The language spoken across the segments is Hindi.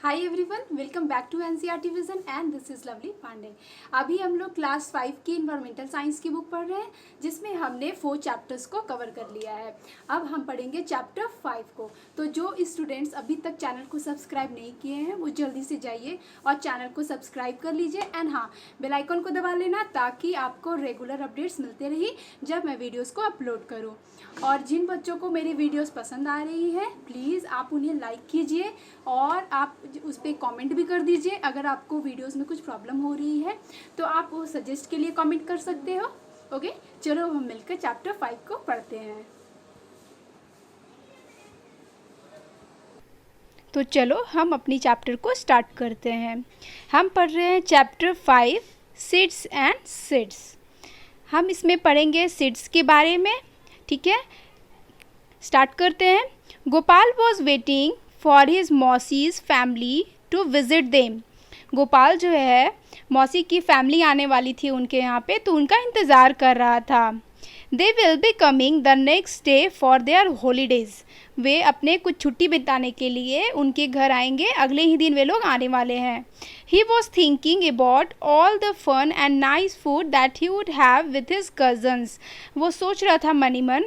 Hi everyone, welcome back to NCERT vision and this is Lovely Pandey. अभी हम लोग क्लास 5 की इन्वायरमेंटल साइंस की बुक पढ़ रहे हैं, जिसमें हमने 4 चैप्टर्स को कवर कर लिया है। अब हम पढ़ेंगे चैप्टर 5 को। तो जो स्टूडेंट्स अभी तक चैनल को सब्सक्राइब नहीं किए हैं वो जल्दी से जाइए और चैनल को सब्सक्राइब कर लीजिए एंड हाँ, बेल आइकन को दबा लेना ताकि आपको रेगुलर अपडेट्स मिलते रही जब मैं वीडियोज़ को अपलोड करूँ। और जिन बच्चों को मेरी वीडियोस पसंद आ रही है प्लीज़ आप उन्हें लाइक कीजिए और आप उस पर कमेंट भी कर दीजिए। अगर आपको वीडियोस में कुछ प्रॉब्लम हो रही है तो आप वो सजेस्ट के लिए कमेंट कर सकते हो। ओके, चलो हम मिलकर चैप्टर 5 को पढ़ते हैं। तो चलो हम अपनी चैप्टर को स्टार्ट करते हैं। हम पढ़ रहे हैं चैप्टर 5 सीड्स एंड सीड्स। हम इसमें पढ़ेंगे सीड्स के बारे में, ठीक है। स्टार्ट करते हैं। Gopal was waiting for his mausi's family to visit them. Gopal जो है मौसी की फैमिली आने वाली थी उनके यहाँ पे, तो उनका इंतज़ार कर रहा था। They will be coming the next day for their holidays. वे अपने कुछ छुट्टी बिताने के लिए उनके घर आएंगे, अगले ही दिन वे लोग आने वाले हैं। He was thinking about all the fun and nice food that he would have with his cousins. वो सोच रहा था मनी मन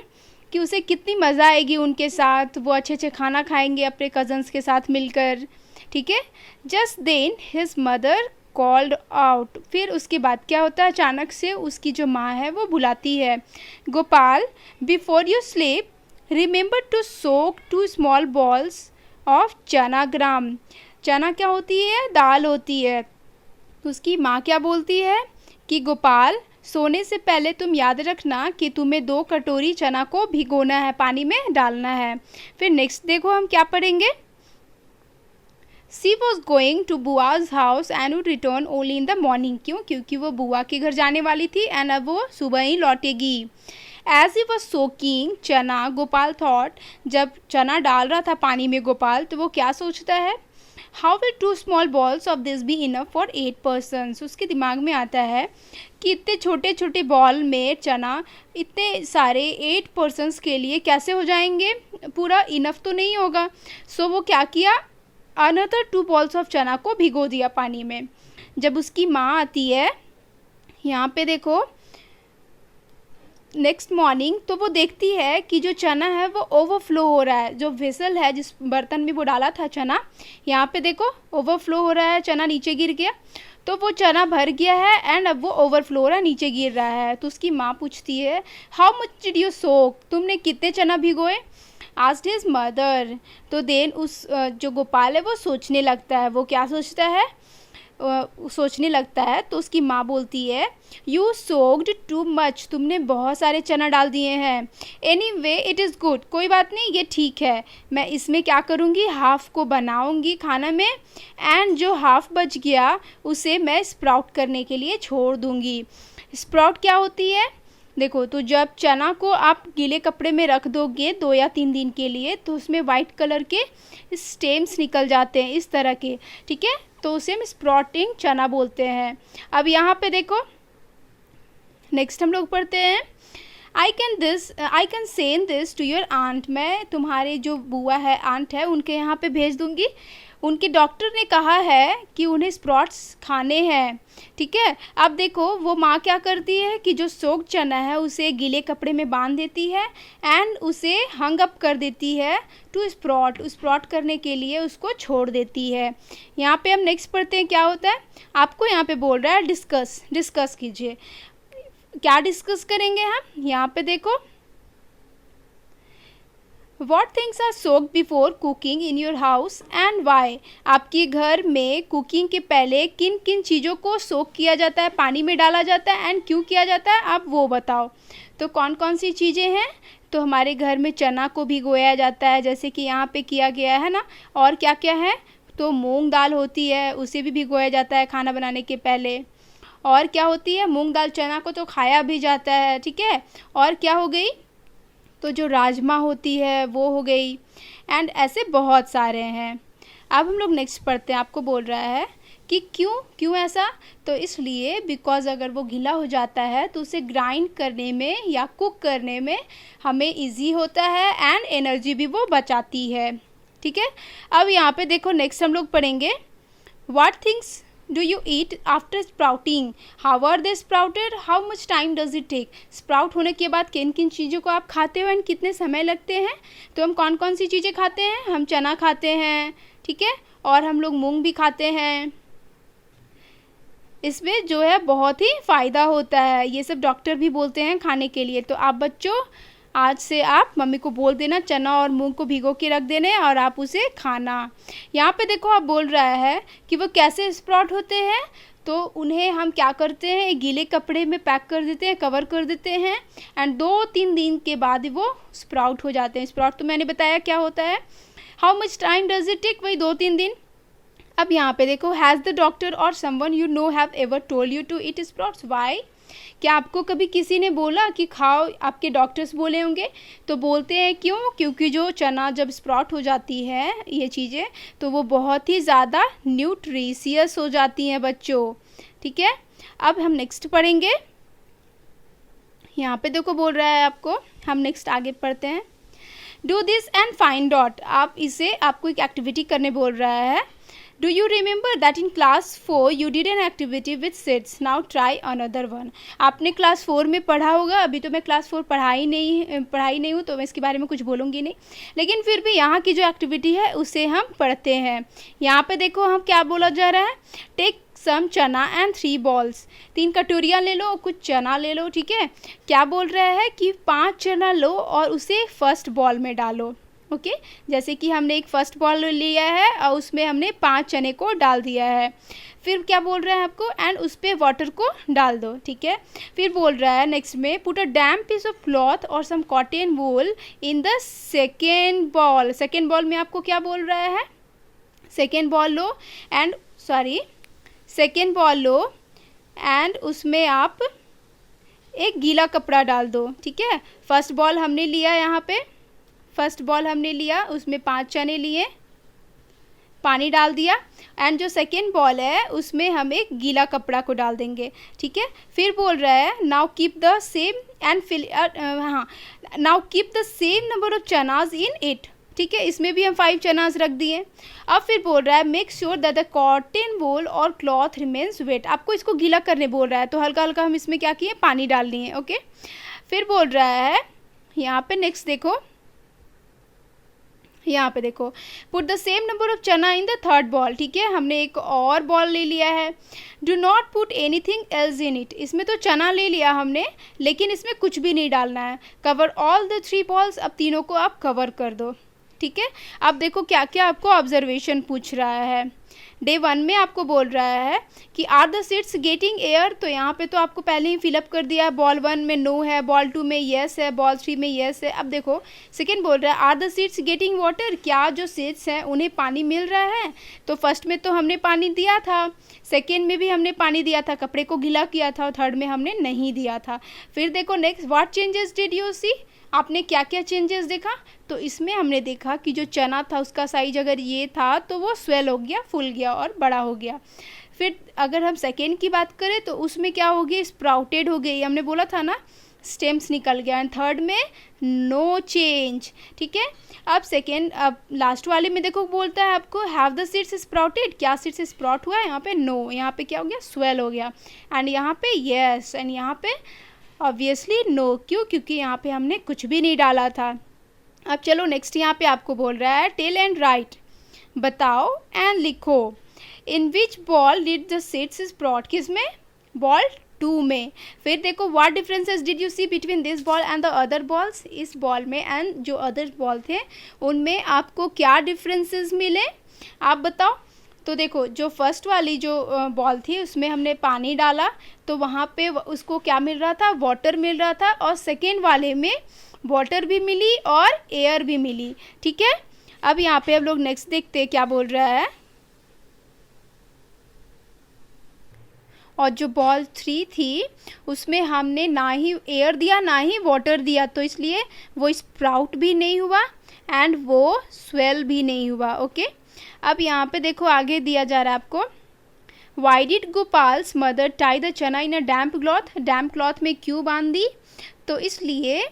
कि उसे कितनी मज़ा आएगी उनके साथ, वो अच्छे अच्छे खाना खाएंगे अपने कज़न्स के साथ मिलकर, ठीक है। Just then his mother called out. फिर उसके बाद क्या होता है, अचानक से उसकी जो माँ है वो बुलाती है, Gopal before you sleep remember to soak 2 small balls of chana gram. चना क्या होती है, दाल होती है। तो उसकी माँ क्या बोलती है कि गोपाल सोने से पहले तुम याद रखना कि तुम्हें 2 कटोरी चना को भिगोना है, पानी में डालना है। फिर नेक्स्ट देखो हम क्या पढ़ेंगे। She was going to bua's house and would return only in the morning. क्यों? क्योंकि वो बुआ के घर जाने वाली थी एंड अब वो सुबह ही लौटेगी। एज ही वॉज सोकिंग चना गोपाल थॉट। जब चना डाल रहा था पानी में गोपाल, तो वो क्या सोचता है, how will 2 small balls of this be enough for 8 persons. उसके दिमाग में आता है कि इतने छोटे छोटे बॉल में चना इतने सारे 8 पर्सनस के लिए कैसे हो जाएंगे, पूरा इनफ तो नहीं होगा। सो वो क्या किया, अनदर 2 बॉल्स ऑफ चना को भिगो दिया पानी में। जब उसकी माँ आती है, यहाँ पे देखो नेक्स्ट मॉर्निंग, तो वो देखती है कि जो चना है वो ओवरफ्लो हो रहा है। जो वेसल है जिस बर्तन में वो डाला था चना, यहाँ पे देखो ओवरफ्लो हो रहा है, चना नीचे गिर गया। तो वो चना भर गया है एंड अब वो ओवरफ्लो हो रहा है, नीचे गिर रहा है। तो उसकी माँ पूछती है, हाउ मच डिड यू सोक, तुमने कितने चना भिगोए, आस्क्ड हिज मदर। तो देन उस जो गोपाल है वो सोचने लगता है। वो क्या सोचता है, सोचने लगता है। तो उसकी माँ बोलती है, यू सोक्ड टू मच, तुमने बहुत सारे चना डाल दिए हैं। एनीवे इट इज़ गुड, कोई बात नहीं, ये ठीक है। मैं इसमें क्या करूँगी, हाफ को बनाऊँगी खाना में एंड जो हाफ बच गया उसे मैं स्प्राउट करने के लिए छोड़ दूँगी। स्प्राउट क्या होती है, देखो, तो जब चना को आप गीले कपड़े में रख दोगे 2 या 3 दिन के लिए, तो उसमें वाइट कलर के स्टेम्स निकल जाते हैं इस तरह के, ठीक है। तो उसे हम स्प्राउटिंग चना बोलते हैं। अब यहाँ पे देखो नेक्स्ट हम लोग पढ़ते हैं, I can send this to your aunt. मैं तुम्हारे जो बुआ है, आंट है, उनके यहाँ पे भेज दूँगी। उनके डॉक्टर ने कहा है कि उन्हें स्प्राउट्स खाने हैं, ठीक है। अब देखो वो माँ क्या करती है कि जो सोक्ड चना है उसे गीले कपड़े में बांध देती है एंड उसे हंग अप कर देती है टू स्प्राउट करने के लिए उसको छोड़ देती है। यहाँ पे हम नेक्स्ट पढ़ते हैं क्या होता है। आपको यहाँ पे बोल रहा है डिस्कस कीजिए। क्या डिस्कस करेंगे हम, यहाँ पे देखो, What things are soaked before cooking in your house and why? आपके घर में कुकिंग के पहले किन किन चीज़ों को सोक किया जाता है, पानी में डाला जाता है एंड क्यों किया जाता है, आप वो बताओ। तो कौन कौन सी चीज़ें हैं, तो हमारे घर में चना को भिगोया जाता है जैसे कि यहाँ पे किया गया है ना। और क्या क्या है, तो मूंग दाल होती है, उसे भी भिगोया जाता है खाना बनाने के पहले। और क्या होती है, मूंग दाल चना को तो खाया भी जाता है, ठीक है। और क्या हो गई, तो जो राजमा होती है वो हो गई एंड ऐसे बहुत सारे हैं। अब हम लोग नेक्स्ट पढ़ते हैं। आपको बोल रहा है कि क्यों ऐसा, तो इसलिए बिकॉज़ अगर वो गीला हो जाता है तो उसे ग्राइंड करने में या कुक करने में हमें इजी होता है एंड एनर्जी भी वो बचाती है, ठीक है। अब यहाँ पे देखो नेक्स्ट हम लोग पढ़ेंगे what things do you eat after sprouting, how are they sprouted, how much time does it take. Sprout होने के बाद किन किन चीज़ों को आप खाते हो एंड कितने समय लगते हैं। तो हम कौन कौन सी चीज़ें खाते हैं, हम चना खाते हैं, ठीक है, और हम लोग मूंग भी खाते हैं। इसमें जो है बहुत ही फ़ायदा होता है, ये सब डॉक्टर भी बोलते हैं खाने के लिए। तो आप बच्चों आज से आप मम्मी को बोल देना चना और मूंग को भिगो के रख देने और आप उसे खाना। यहाँ पे देखो आप बोल रहा है कि वो कैसे स्प्राउट होते हैं। तो उन्हें हम क्या करते हैं, एक गीले कपड़े में पैक कर देते हैं, कवर कर देते हैं एंड 2-3 दिन के बाद वो स्प्राउट हो जाते हैं। स्प्राउट तो मैंने बताया क्या होता है। How much time does it take, वही 2-3 दिन। अब यहाँ पे देखो हैज़ द डॉक्टर और someone you know have ever told you to eat sprouts, why. क्या आपको कभी किसी ने बोला कि खाओ, आपके डॉक्टर्स बोले होंगे। तो बोलते हैं क्यों, क्योंकि जो चना जब स्प्राउट हो जाती है ये चीज़ें तो वो बहुत ही ज़्यादा न्यूट्रिशियस हो जाती हैं बच्चों, ठीक है। अब हम नेक्स्ट पढ़ेंगे। यहाँ पे देखो बोल रहा है आपको, हम नेक्स्ट आगे पढ़ते हैं। Do this and find out, आप इसे आपको एक एक्टिविटी करने बोल रहा है। Do you remember that in class 4 you did an activity with seeds? Now try another one. आपने क्लास 4 में पढ़ा होगा, अभी तो मैं क्लास 4 पढ़ाई नहीं हूँ तो मैं इसके बारे में कुछ बोलूँगी नहीं, लेकिन फिर भी यहाँ की जो एक्टिविटी है उसे हम पढ़ते हैं। यहाँ पे देखो हम क्या बोला जा रहा है, टेक सम चना एंड 3 बॉल्स, 3 कटोरियाँ ले लो, कुछ चना ले लो, ठीक है। क्या बोल रहा है कि 5 चना लो और उसे फर्स्ट बॉल में डालो, ओके। जैसे कि हमने एक फर्स्ट बॉल लिया है और उसमें हमने 5 चने को डाल दिया है। फिर क्या बोल रहा है आपको, एंड उस पर वाटर को डाल दो, ठीक है। फिर बोल रहा है नेक्स्ट में put a damp piece of cloth और some cotton wool in the second ball. Second ball में आपको क्या बोल रहा है, सेकेंड बॉल लो एंड उसमें आप एक गीला कपड़ा डाल दो, ठीक है। फर्स्ट बॉल हमने लिया, यहाँ पे फर्स्ट बॉल हमने लिया, उसमें 5 चने लिए, पानी डाल दिया एंड जो सेकेंड बॉल है उसमें हम एक गीला कपड़ा को डाल देंगे, ठीक है। फिर बोल रहा है now keep the same and now keep the same number of chanas in it, ठीक है। इसमें भी हम 5 चनाज रख दिए। अब फिर बोल रहा है make sure that the cotton wool और क्लॉथ रिमेन्स वेट, आपको इसको गीला करने बोल रहा है तो हल्का हल्का हम इसमें क्या किए, पानी डाल लिए, ओके। फिर बोल रहा है यहाँ पे नेक्स्ट देखो, यहाँ पे देखो put the same number of चना इन द थर्ड बॉल, ठीक है। हमने एक और बॉल ले लिया है। Do not put anything else in it, इसमें तो चना ले लिया हमने लेकिन इसमें कुछ भी नहीं डालना है। कवर ऑल द 3 बॉल्स, अब तीनों को आप कवर कर दो, ठीक है। अब देखो क्या क्या आपको ऑब्जर्वेशन पूछ रहा है। डे 1 में आपको बोल रहा है कि are the seeds getting air, तो यहाँ पे तो आपको पहले ही फिलअप कर दिया है। बॉल 1 में नो है, बॉल 2 में येस है, बॉल 3 में येस है। अब देखो सेकेंड बोल रहा है are the seeds getting water, क्या जो सीड्स हैं उन्हें पानी मिल रहा है। तो फर्स्ट में तो हमने पानी दिया था, सेकेंड में भी हमने पानी दिया था, कपड़े को गीला किया था, और थर्ड में हमने नहीं दिया था। फिर देखो next what changes did you see, आपने क्या क्या चेंजेस देखा। तो इसमें हमने देखा कि जो चना था उसका साइज अगर ये था तो वो स्वेल हो गया, फूल गया और बड़ा हो गया। फिर अगर हम सेकेंड की बात करें तो उसमें क्या हो गई, स्प्राउटेड हो गई, हमने बोला था ना, स्टेम्स निकल गया। एंड थर्ड में नो चेंज, ठीक है। अब लास्ट वाले में देखो बोलता है आपको हैव द सीड्स स्प्राउटेड, क्या सीड्स स्प्राउट हुआ है, यहाँ पे नो, यहाँ पे क्या हो गया, स्वेल हो गया। एंड यहाँ पे येस एंड यहाँ पे ऑब्वियसली नो, क्यों, क्योंकि यहाँ पे हमने कुछ भी नहीं डाला था। अब चलो नेक्स्ट यहाँ पे आपको बोल रहा है टेल एंड राइट, बताओ एंड लिखो in which ball did the seeds sprout, किसमें, बॉल 2 में। फिर देखो what differences did you see between this ball and the other balls, इस बॉल में एंड जो अदर बॉल थे उनमें आपको क्या डिफरेंसेस मिले, आप बताओ। तो देखो जो फर्स्ट वाली जो बॉल थी उसमें हमने पानी डाला तो वहाँ पे उसको क्या मिल रहा था, वाटर मिल रहा था, और सेकेंड वाले में वाटर भी मिली और एयर भी मिली, ठीक है। अब यहाँ पे हम लोग नेक्स्ट देखते हैं क्या बोल रहा है। और जो बॉल 3 थी उसमें हमने ना ही एयर दिया ना ही वाटर दिया, तो इसलिए वो स्प्राउट भी नहीं हुआ एंड वो स्वेल भी नहीं हुआ, ओके। अब यहाँ पे देखो आगे दिया जा रहा है आपको why did गोपाल्स mother tie the चना इन अ डैम्प क्लॉथ, डैम्प क्लॉथ में क्यों बांध दी, तो इसलिए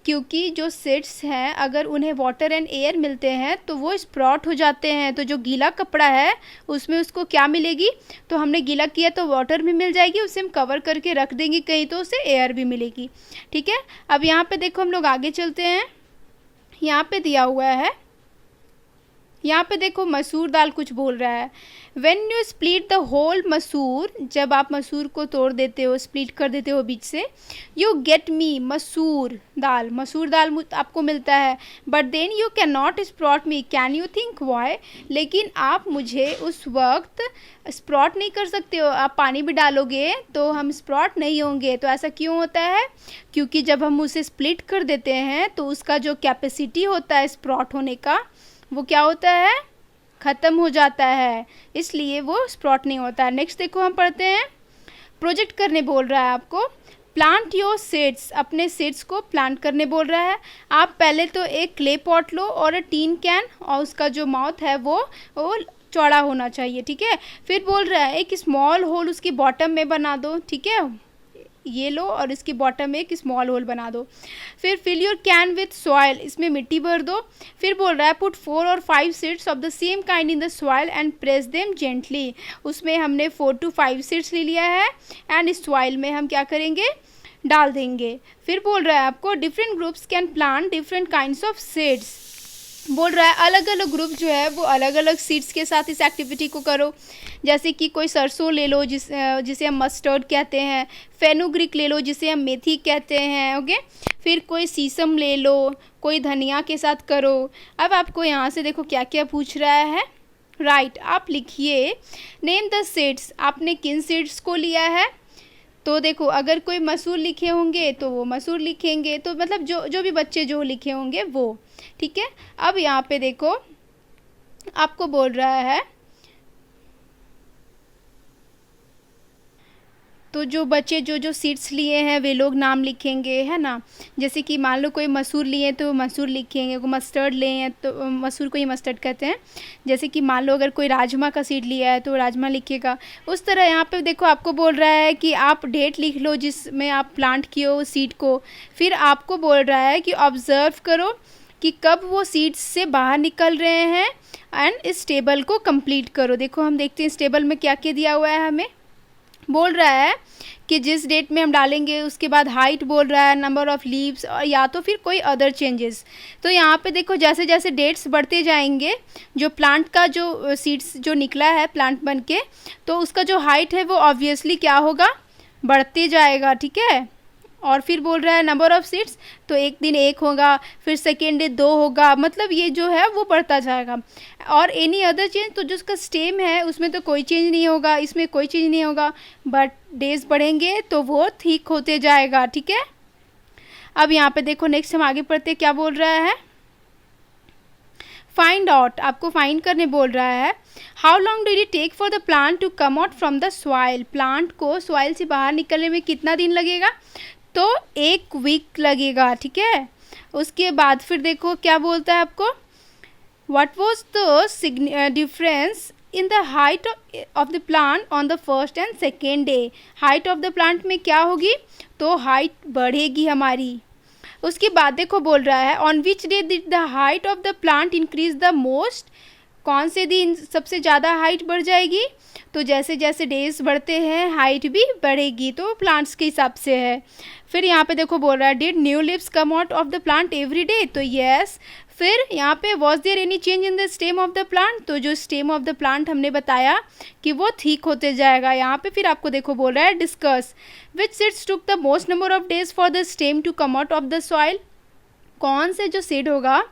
क्योंकि जो सीड्स हैं अगर उन्हें वाटर एंड एयर मिलते हैं तो वो स्प्राउट हो जाते हैं। तो जो गीला कपड़ा है उसमें उसको क्या मिलेगी, तो हमने गीला किया तो वाटर भी मिल जाएगी, उसे हम कवर करके रख देंगे कहीं तो उसे एयर भी मिलेगी। ठीक है, अब यहाँ पे देखो हम लोग आगे चलते हैं। यहाँ पे दिया हुआ है, यहाँ पे देखो मसूर दाल कुछ बोल रहा है। When you split the whole मसूर, जब आप मसूर को तोड़ देते हो, स्प्लिट कर देते हो बीच से, you get me मसूर दाल आपको मिलता है। But then you cannot sprout me, can you think why? लेकिन आप मुझे उस वक्त स्प्रॉट नहीं कर सकते हो, आप पानी भी डालोगे तो हम स्प्रॉट नहीं होंगे। तो ऐसा क्यों होता है, क्योंकि जब हम उसे स्प्लिट कर देते हैं तो उसका जो कैपेसिटी होता है स्प्रॉट होने का वो क्या होता है, ख़त्म हो जाता है, इसलिए वो स्प्रॉट नहीं होता है। नेक्स्ट देखो हम पढ़ते हैं, प्रोजेक्ट करने बोल रहा है आपको। प्लांट योर सीड्स, अपने सीड्स को प्लांट करने बोल रहा है। आप पहले तो एक क्ले पॉट लो और टीन कैन, और उसका जो माउथ है वो चौड़ा होना चाहिए। ठीक है, फिर बोल रहा है एक स्मॉल होल उसकी बॉटम में बना दो। ठीक है, ये लो और इसकी बॉटम में एक स्मॉल होल बना दो। फिर fill your can with soil, इसमें मिट्टी भर दो। फिर बोल रहा है put 4 or 5 seeds of the same kind in the soil and press them gently. उसमें हमने 4 to 5 सीड्स ले लिया है एंड इस सॉइल में हम क्या करेंगे, डाल देंगे। फिर बोल रहा है आपको different groups can plant different kinds of seeds. बोल रहा है अलग अलग ग्रुप जो है वो अलग अलग सीड्स के साथ इस एक्टिविटी को करो। जैसे कि कोई सरसों ले लो जिसे हम मस्टर्ड कहते हैं, फेनुग्रीक ले लो जिसे हम मेथी कहते हैं। ओके, फिर कोई सीसम ले लो, कोई धनिया के साथ करो। अब आपको यहाँ से देखो क्या क्या पूछ रहा है। राइट, आप लिखिए नेम द सीड्स, आपने किन सीड्स को लिया है। तो देखो अगर कोई मसूर लिखे होंगे तो वो मसूर लिखेंगे, तो मतलब जो भी बच्चे जो लिखे होंगे वो। ठीक है, अब यहाँ पे देखो आपको बोल रहा है, तो जो बच्चे जो सीड्स लिए हैं वे लोग नाम लिखेंगे, है ना। जैसे कि मान लो कोई मसूर लिए तो मसूर लिखेंगे, कोई मस्टर्ड लिए हैं तो मसूर को ही मस्टर्ड कहते हैं। जैसे कि मान लो अगर कोई राजमा का सीड लिया है तो राजमा लिखेगा। उस तरह यहाँ पे देखो आपको बोल रहा है कि आप डेट लिख लो जिसमें आप प्लांट किए हो सीड को। फिर आपको बोल रहा है कि ऑब्ज़र्व करो कि कब वो सीड्स से बाहर निकल रहे हैं एंड इस टेबल को कंप्लीट करो। देखो हम देखते हैं इस टेबल में क्या क्या दिया हुआ है। हमें बोल रहा है कि जिस डेट में हम डालेंगे, उसके बाद हाइट बोल रहा है, नंबर ऑफ़ लीव्स, और या तो फिर कोई अदर चेंजेस। तो यहाँ पे देखो जैसे जैसे डेट्स बढ़ते जाएंगे, जो प्लांट का जो सीड्स जो निकला है प्लांट बन के, तो उसका जो हाइट है वो ऑब्वियसली क्या होगा, बढ़ते जाएगा। ठीक है, और फिर बोल रहा है नंबर ऑफ़ सीड्स, तो एक दिन 1 होगा, फिर सेकेंड डे 2 होगा, मतलब ये जो है वो बढ़ता जाएगा। और एनी अदर चेंज, तो जो उसका स्टेम है उसमें तो कोई चेंज नहीं होगा, इसमें कोई चेंज नहीं होगा, बट डेज बढ़ेंगे तो वो ठीक होते जाएगा। ठीक है, अब यहाँ पे देखो नेक्स्ट हम आगे पढ़ते क्या बोल रहा है। फाइंड आउट, आपको फाइंड करने बोल रहा है। How long did it take for the plant to come out from the soil, plant को सॉइल से बाहर निकलने में कितना दिन लगेगा, तो 1 वीक लगेगा। ठीक है, उसके बाद फिर देखो क्या बोलता है आपको, what was the difference in the height of the plant on the first and second day. Height of the plant में क्या होगी, तो हाइट बढ़ेगी हमारी। उसके बाद देखो बोल रहा है on which day did the height of the plant increase the most, कौन से दिन सबसे ज़्यादा हाइट बढ़ जाएगी, तो जैसे जैसे डेज बढ़ते हैं हाइट भी बढ़ेगी, तो प्लांट्स के हिसाब से है। फिर यहाँ पे देखो बोल रहा है did new leaves come out of the plant every day, तो यस। फिर यहाँ पे was there any change in the stem of the plant, तो जो स्टेम ऑफ द प्लांट हमने बताया कि वो ठीक होते जाएगा। यहाँ पे फिर आपको देखो बोल रहा है discuss which seeds took the most number of days for the stem to come out of the soil, कौन से जो सीड होगा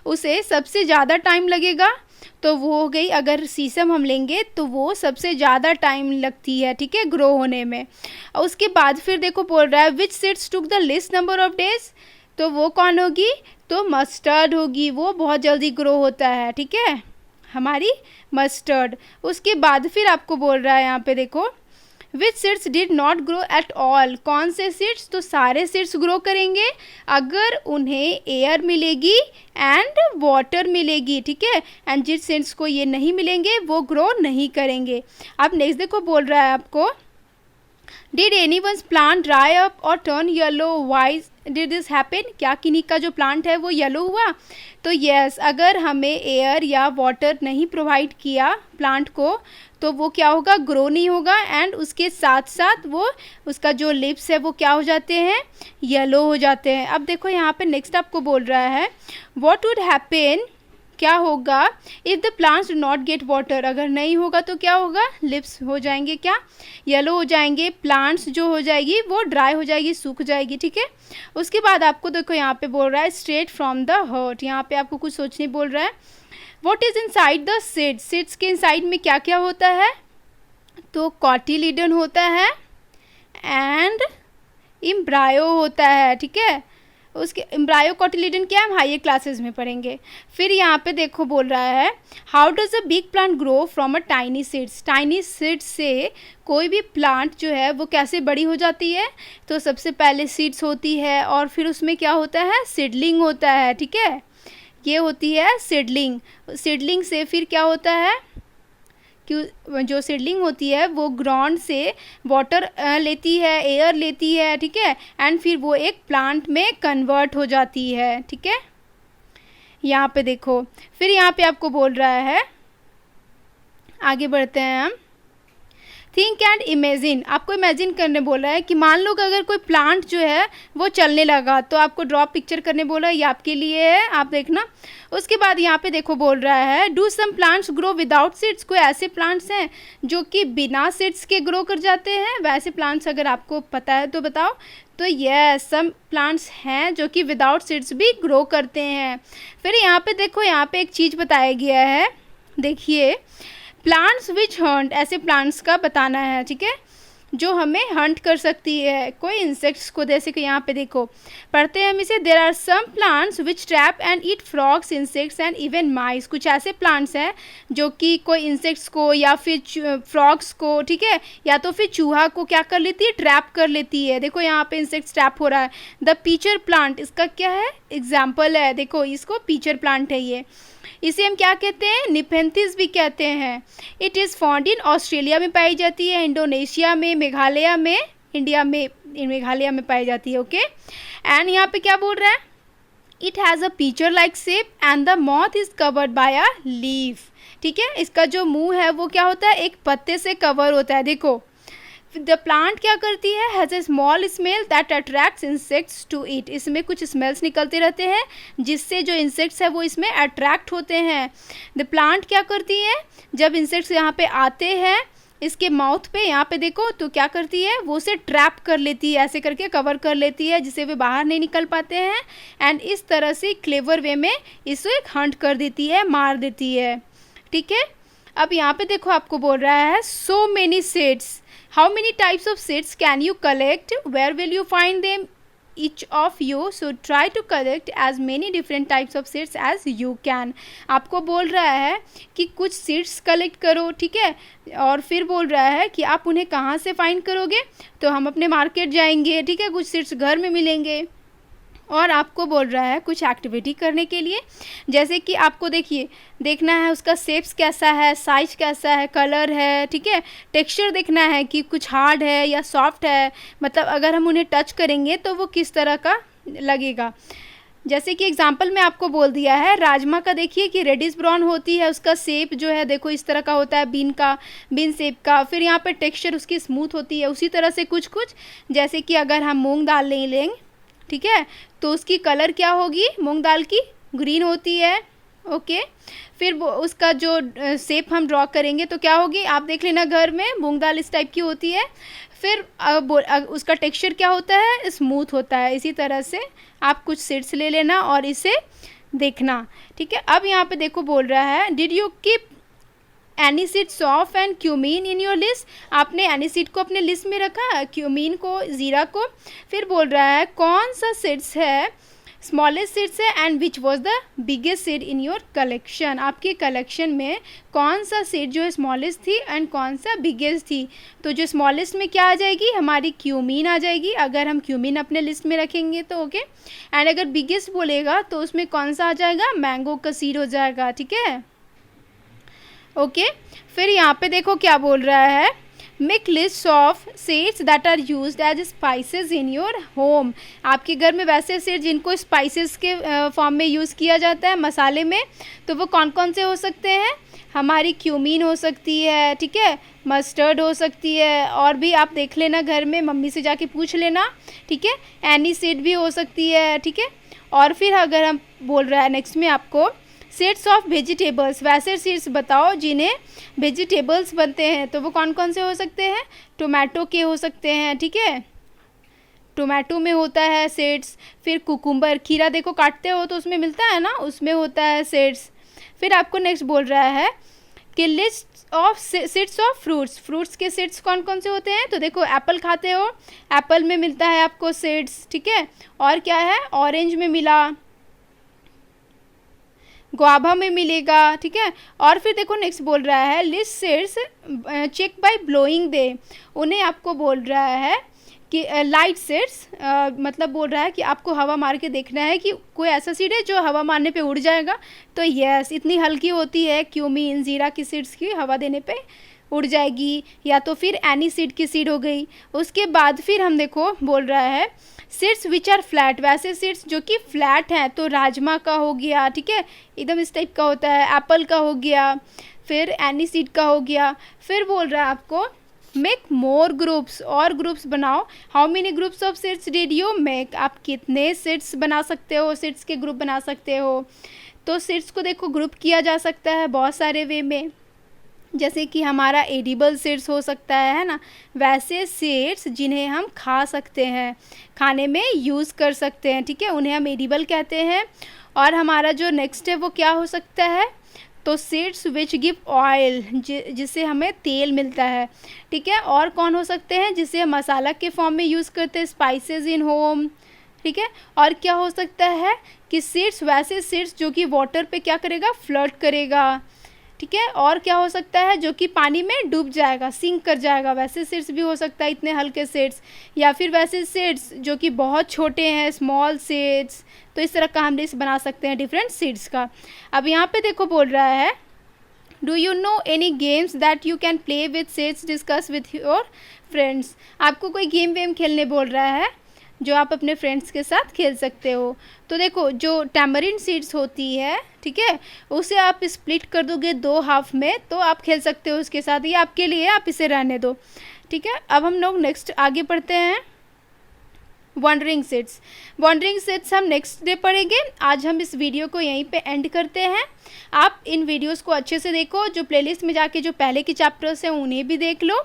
उसे सबसे ज़्यादा टाइम लगेगा, तो वो हो गई, अगर शीशम हम लेंगे तो वो सबसे ज़्यादा टाइम लगती है। ठीक है, ग्रो होने में। और उसके बाद फिर देखो बोल रहा है विच seeds took the list number of days, तो वो कौन होगी, तो मस्टर्ड होगी, वो बहुत जल्दी ग्रो होता है। ठीक है, हमारी मस्टर्ड। उसके बाद फिर आपको बोल रहा है यहाँ पे देखो which seeds did not grow at all, कौन से सीड्स, तो सारे सीड्स ग्रो करेंगे अगर उन्हें एयर मिलेगी एंड वाटर मिलेगी। ठीक है, एंड जिस सीड्स को ये नहीं मिलेंगे वो ग्रो नहीं करेंगे। अब नेक्स्ट देखो बोल रहा है आपको did anyone's plant dry up और turn yellow, why did this happen? क्या किन्हीं का जो प्लांट है वो येलो हुआ? तो यस, अगर हमें एयर या वाटर नहीं प्रोवाइड किया प्लांट को तो वो क्या होगा, ग्रो नहीं होगा, एंड उसके साथ साथ वो उसका जो लिप्स है वो क्या हो जाते हैं, येलो हो जाते हैं। अब देखो यहाँ पे नेक्स्ट आपको बोल रहा है व्हाट वुड हैपन, क्या होगा if the plants do not get water, अगर नहीं होगा तो क्या होगा, लिप्स हो जाएंगे क्या, येलो हो जाएंगे, प्लांट्स जो हो जाएगी वो ड्राई हो जाएगी, सूख जाएगी, ठीक है। उसके बाद आपको देखो यहाँ पे बोल रहा है स्ट्रेट फ्रॉम द हार्ट, यहाँ पे आपको कुछ सोचने बोल रहा है। What is inside the seeds, seeds के इनसाइड में क्या क्या होता है, तो कॉटिलीडन होता है एंड एम्ब्रायो होता है, ठीक है। उसके एम्ब्रायो कॉटिलीडन क्या है, हम हायर क्लासेस में पढ़ेंगे। फिर यहाँ पे देखो बोल रहा है how does a big plant grow from a tiny seeds, tiny seeds से कोई भी प्लांट जो है वो कैसे बड़ी हो जाती है, तो सबसे पहले सीड्स होती है और फिर उसमें क्या होता है, सीडलिंग होता है, ठीक है, ये होती है सीडलिंग। सीडलिंग से फिर क्या होता है कि जो सीडलिंग होती है वो ग्राउंड से वाटर लेती है, एयर लेती है, ठीक है, एंड फिर वो एक प्लांट में कन्वर्ट हो जाती है, ठीक है। यहाँ पे देखो फिर यहाँ पे आपको बोल रहा है, आगे बढ़ते हैं हम, थिंक एंड इमेजिन, आपको इमेजिन करने बोला है कि मान लो कि अगर कोई प्लांट जो है वो चलने लगा तो आपको ड्रॉ पिक्चर करने बोला है, ये आपके लिए है, आप देखना। उसके बाद यहाँ पे देखो बोल रहा है do some plants grow without seeds, कोई ऐसे प्लांट्स हैं जो कि बिना सीड्स के ग्रो कर जाते हैं, वैसे प्लांट्स अगर आपको पता है तो बताओ। तो यस, सम प्लांट्स हैं जो कि विदाउट सीड्स भी ग्रो करते हैं। फिर यहाँ पे देखो, यहाँ पे एक चीज़ बताया गया है, देखिए प्लांट्स विच हंट, ऐसे प्लांट्स का बताना है, ठीक है, जो हमें हंट कर सकती है कोई इंसेक्ट्स को, जैसे कि यहाँ पे देखो पढ़ते हैं हम इसे, there are some plants which trap and eat frogs, insects and even mice, कुछ ऐसे प्लांट्स हैं जो कि कोई इंसेक्ट्स को या फिर फ्रॉग्स को, ठीक है, या तो फिर चूहा को क्या कर लेती है, ट्रैप कर लेती है। देखो यहाँ पे इंसेक्ट्स ट्रैप हो रहा है। द पीचर प्लांट इसका क्या है, एग्जाम्पल है, देखो इसको पीचर प्लांट है ये, इसे हम क्या कहते हैं, निफेंथिस भी कहते हैं। It is found in Australia में पाई जाती है, इंडोनेशिया में, मेघालय में, इंडिया में मेघालय में पाई जाती है, ओके। एंड यहाँ पे क्या बोल रहा है, it has a pitcher like shape and the mouth is covered by a leaf, ठीक है, इसका जो मुंह है वो क्या होता है, एक पत्ते से कवर होता है। देखो द प्लांट क्या करती है, has a small smell that attracts insects to eat, इसमें कुछ स्मेल्स निकलते रहते हैं जिससे जो इंसेक्ट्स है वो इसमें अट्रैक्ट होते हैं। द प्लांट क्या करती है, जब इंसेक्ट्स यहाँ पे आते हैं इसके माउथ पे, यहाँ पे देखो तो क्या करती है, वो उसे ट्रैप कर लेती है, ऐसे करके कवर कर लेती है जिससे वे बाहर नहीं निकल पाते हैं, एंड इस तरह से क्लेवर वे में इसे हंट कर देती है, मार देती है, ठीक है। अब यहाँ पे देखो आपको बोल रहा है so many seeds, how many types of seeds can you collect, where will you find them, each of you should try to collect as many different types of seeds as you can। आपको बोल रहा है कि कुछ सीड्स कलेक्ट करो, ठीक है, और फिर बोल रहा है कि आप उन्हें कहाँ से फाइंड करोगे, तो हम अपने मार्केट जाएंगे, ठीक है, कुछ सीड्स घर में मिलेंगे, और आपको बोल रहा है कुछ एक्टिविटी करने के लिए, जैसे कि आपको देखिए देखना है उसका शेप्स कैसा है, साइज कैसा है, कलर है, ठीक है, टेक्सचर देखना है कि कुछ हार्ड है या सॉफ्ट है, मतलब अगर हम उन्हें टच करेंगे तो वो किस तरह का लगेगा। जैसे कि एग्जांपल में आपको बोल दिया है राजमा का, देखिए कि रेडिश ब्राउन होती है, उसका शेप जो है देखो इस तरह का होता है, बीन शेप का। फिर यहाँ पे टेक्सचर उसकी स्मूथ होती है, उसी तरह से कुछ कुछ, जैसे कि अगर हम मूंग दाल लेंगे, ठीक है, तो उसकी कलर क्या होगी, मूंग दाल की ग्रीन होती है, ओके। फिर वो उसका जो शेप हम ड्रॉ करेंगे तो क्या होगी, आप देख लेना घर में, मूंग दाल इस टाइप की होती है। फिर उसका टेक्सचर क्या होता है, स्मूथ होता है। इसी तरह से आप कुछ सीड्स ले लेना और इसे देखना, ठीक है। अब यहाँ पे देखो बोल रहा है did you keep any seed saunf and cumin in your list, आपने एनी सीड को अपने लिस्ट में रखा, क्यूमीन को, ज़ीरा को। फिर बोल रहा है कौन सा सीड्स है, स्मॉलेस्ट सीड्स है, and which was the biggest seed in your collection, आपके कलेक्शन में कौन सा सीड जो है स्मॉलेस्ट थी एंड कौन सा बिगेस्ट थी। तो जो स्मॉलेस्ट में क्या आ जाएगी, हमारी क्यूमीन आ जाएगी, अगर हम क्यूमीन अपने लिस्ट में रखेंगे तो, ओके। एंड अगर बिगेस्ट बोलेगा तो उसमें कौन सा आ जाएगा, मैंगो का सीड हो जाएगा, ठीक है, ओके। फिर यहाँ पे देखो क्या बोल रहा है, make list of seeds that are used as spices in your home. आपके घर में वैसे सीड्स जिनको स्पाइसेस के फॉर्म में यूज़ किया जाता है मसाले में, तो वो कौन कौन से हो सकते हैं? हमारी क्यूमीन हो सकती है, ठीक है, मस्टर्ड हो सकती है, और भी आप देख लेना घर में, मम्मी से जाके पूछ लेना, ठीक है। एनी सीड भी हो सकती है, ठीक है। और फिर अगर हम बोल रहा है नेक्स्ट में आपको सीड्स ऑफ वेजिटेबल्स, वैसे सीड्स बताओ जिन्हें वेजिटेबल्स बनते हैं, तो वो कौन कौन से हो सकते हैं? टोमेटो के हो सकते हैं, ठीक है, टोमेटो में होता है सीड्स। फिर कुकुम्बर, खीरा देखो काटते हो तो उसमें मिलता है ना, उसमें होता है सीड्स। फिर आपको नेक्स्ट बोल रहा है कि list of seeds of fruits, fruits के सीड्स कौन कौन से होते हैं? तो देखो एप्पल खाते हो, एप्पल में मिलता है आपको सीड्स, ठीक है। और क्या है? ऑरेंज में मिला, गुआवा में मिलेगा, ठीक है। और फिर देखो नेक्स्ट बोल रहा है list seeds check by blowing they, उन्हें आपको बोल रहा है कि लाइट सीड्स, मतलब बोल रहा है कि आपको हवा मार के देखना है कि कोई ऐसा सीड है जो हवा मारने पे उड़ जाएगा। तो यस, इतनी हल्की होती है क्यूमीन, जीरा की सीड्स की हवा देने पे उड़ जाएगी। या तो फिर एनी सीड की सीड हो गई। उसके बाद फिर हम देखो बोल रहा है सीड्स विच आर फ्लैट, वैसे सीड्स जो कि फ्लैट हैं, तो राजमा का हो गया, ठीक है, एकदम इस टाइप का होता है, एप्पल का हो गया, फिर एनी सीड का हो गया। फिर बोल रहा है आपको मेक मोर ग्रुप्स, और ग्रुप्स बनाओ। How many groups of seeds did you make, आप कितने सीड्स बना सकते हो, सीड्स के ग्रुप बना सकते हो। तो सीड्स को देखो ग्रुप किया जा सकता है बहुत सारे वे में, जैसे कि हमारा एडिबल सीड्स हो सकता है ना, वैसे सीड्स जिन्हें हम खा सकते हैं, खाने में यूज़ कर सकते हैं, ठीक है, उन्हें हम एडिबल कहते हैं। और हमारा जो नेक्स्ट है वो क्या हो सकता है? तो सीड्स विच गिव ऑयल, जिससे हमें तेल मिलता है, ठीक है। और कौन हो सकते हैं? जिसे हम मसाला के फॉर्म में यूज़ करते हैं, स्पाइसेस इन होम, ठीक है। और क्या हो सकता है कि सीड्स, वैसे सीड्स जो कि वाटर पे क्या करेगा? फ्लर्ट करेगा, ठीक है। और क्या हो सकता है? जो कि पानी में डूब जाएगा, सिंक कर जाएगा, वैसे सीड्स भी हो सकता है, इतने हल्के सीड्स। या फिर वैसे सीड्स जो कि बहुत छोटे हैं, स्मॉल सीड्स। तो इस तरह का हम लिस्ट बना सकते हैं डिफरेंट सीड्स का। अब यहाँ पे देखो बोल रहा है do you know any games that you can play with seeds, discuss with your friends. आपको कोई गेम वेम खेलने बोल रहा है जो आप अपने फ्रेंड्स के साथ खेल सकते हो। तो देखो जो टैमरिन सीड्स होती है, ठीक है, उसे आप स्प्लिट कर दोगे 2 हाफ में, तो आप खेल सकते हो उसके साथ, ये आपके लिए, आप इसे रहने दो, ठीक है। अब हम लोग नेक्स्ट आगे पढ़ते हैं वंडरिंग सीड्स। वंडरिंग सीड्स हम नेक्स्ट डे पढ़ेंगे। आज हम इस वीडियो को यहीं पे एंड करते हैं। आप इन वीडियोस को अच्छे से देखो, जो प्लेलिस्ट में जाके जो पहले के चैप्टर्स हैं उन्हें भी देख लो,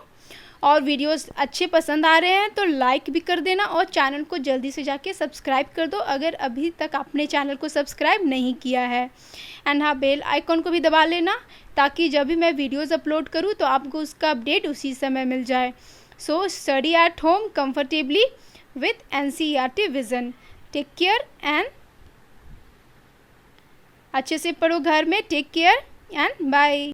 और वीडियोस अच्छे पसंद आ रहे हैं तो लाइक भी कर देना, और चैनल को जल्दी से जाके सब्सक्राइब कर दो अगर अभी तक आपने चैनल को सब्सक्राइब नहीं किया है। एंड हाँ, बेल आइकॉन को भी दबा लेना, ताकि जब भी मैं वीडियोस अपलोड करूँ तो आपको उसका अपडेट उसी समय मिल जाए। So study at home comfortably with NCERT vision. Take care and अच्छे से पढ़ो घर में। Take care and bye.